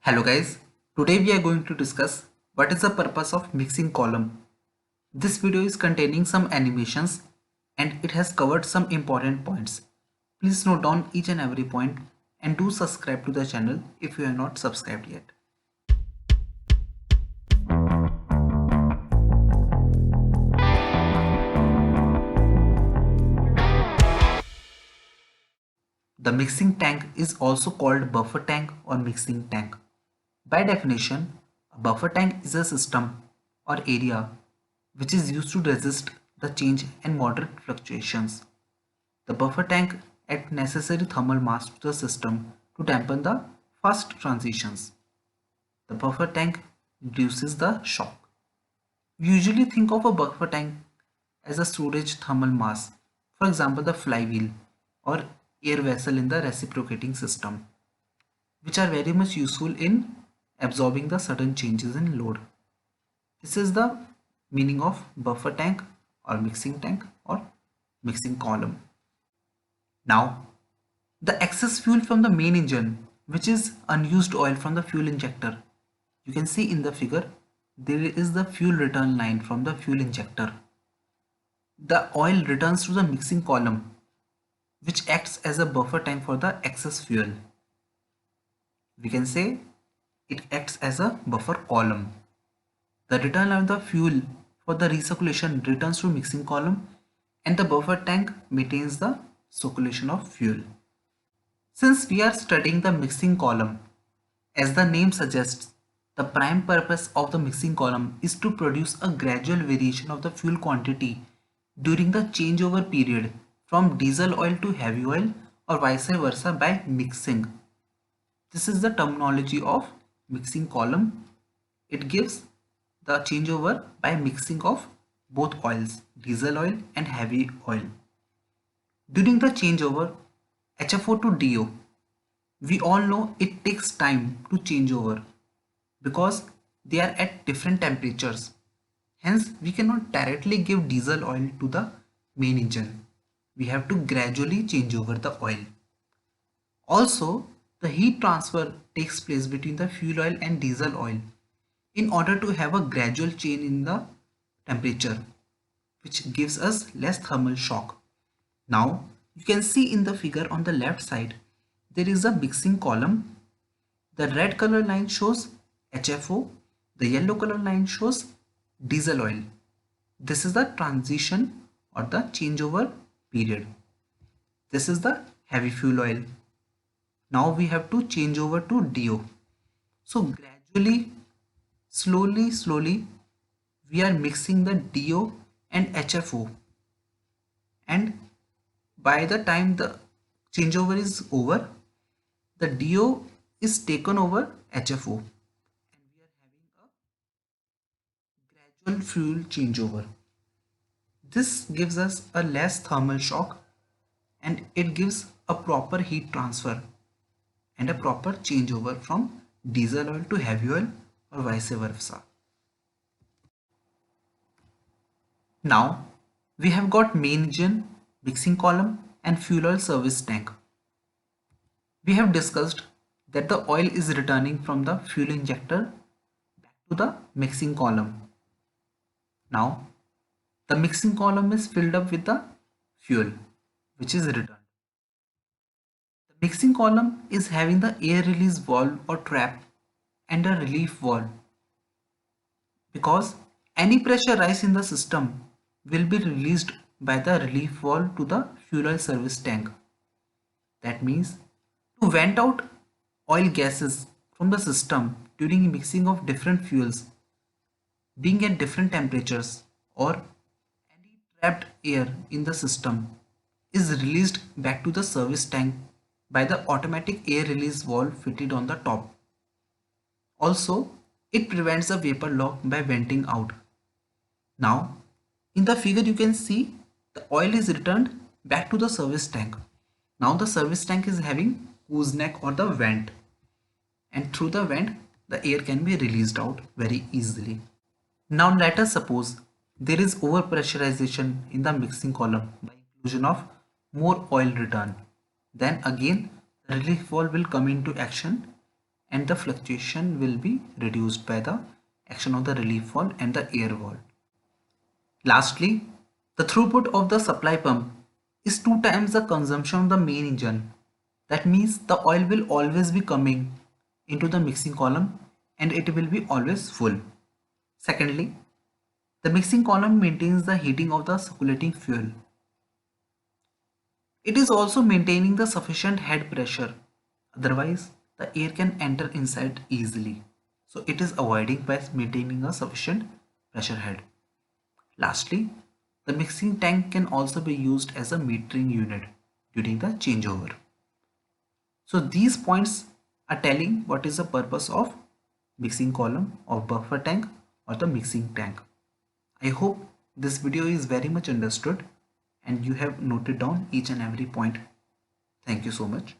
Hello guys, today we are going to discuss what is the purpose of mixing column. This video is containing some animations and it has covered some important points. Please note down each and every point and do subscribe to the channel if you are not subscribed yet. The mixing tank is also called buffer tank or mixing tank. By definition, a buffer tank is a system or area which is used to resist the change and moderate fluctuations. The buffer tank adds necessary thermal mass to the system to dampen the fast transitions. The buffer tank reduces the shock. We usually think of a buffer tank as a storage thermal mass, for example the flywheel or air vessel in the reciprocating system, which are very much useful in absorbing the sudden changes in load. This is the meaning of buffer tank or mixing column. Now, the excess fuel from the main engine, which is unused oil from the fuel injector. You can see in the figure, there is the fuel return line from the fuel injector. The oil returns to the mixing column, which acts as a buffer tank for the excess fuel. We can say it acts as a buffer column. The return line of the fuel for the recirculation returns to mixing column and the buffer tank maintains the circulation of fuel. Since we are studying the mixing column, as the name suggests, the prime purpose of the mixing column is to produce a gradual variation of the fuel quantity during the changeover period from diesel oil to heavy oil or vice versa by mixing. This is the terminology of mixing column. It gives the changeover by mixing of both oils, diesel oil and heavy oil. During the changeover HFO to DO, we all know it takes time to change over because they are at different temperatures. Hence, we cannot directly give diesel oil to the main engine. We have to gradually change over the oil. Also, the heat transfer takes place between the fuel oil and diesel oil in order to have a gradual change in the temperature, which gives us less thermal shock. Now, you can see in the figure on the left side, there is a mixing column. The red color line shows HFO, the yellow color line shows diesel oil. This is the transition or the changeover period. This is the heavy fuel oil. Now we have to change over to DO. So gradually, slowly, we are mixing the DO and HFO. And by the time the changeover is over, the DO is taken over HFO and we are having a gradual fuel changeover. This gives us a less thermal shock and it gives a proper heat transfer and a proper changeover from diesel oil to heavy oil or vice versa. Now we have got main engine, mixing column and fuel oil service tank. We have discussed that the oil is returning from the fuel injector back to the mixing column. Now the mixing column is filled up with the fuel which is returned. The mixing column is having the air release valve or trap and a relief valve because any pressure rise in the system will be released by the relief valve to the fuel oil service tank. That means to vent out oil gases from the system during mixing of different fuels being at different temperatures or any trapped air in the system is released back to the service tank by the automatic air release valve fitted on the top. Also, it prevents the vapor lock by venting out. Now, in the figure you can see the oil is returned back to the service tank. Now the service tank is having gooseneck or the vent, and through the vent the air can be released out very easily. Now let us suppose there is overpressurization in the mixing column by inclusion of more oil return. Then again the relief valve will come into action and the fluctuation will be reduced by the action of the relief valve and the air valve. Lastly, the throughput of the supply pump is 2 times the consumption of the main engine. That means the oil will always be coming into the mixing column and it will be always full. Secondly, the mixing column maintains the heating of the circulating fuel. It is also maintaining the sufficient head pressure. Otherwise, the air can enter inside easily. So it is avoiding by maintaining a sufficient pressure head. Lastly, the mixing tank can also be used as a metering unit during the changeover. So these points are telling what is the purpose of mixing column of buffer tank or the mixing tank. I hope this video is very much understood and you have noted down each and every point. Thank you so much.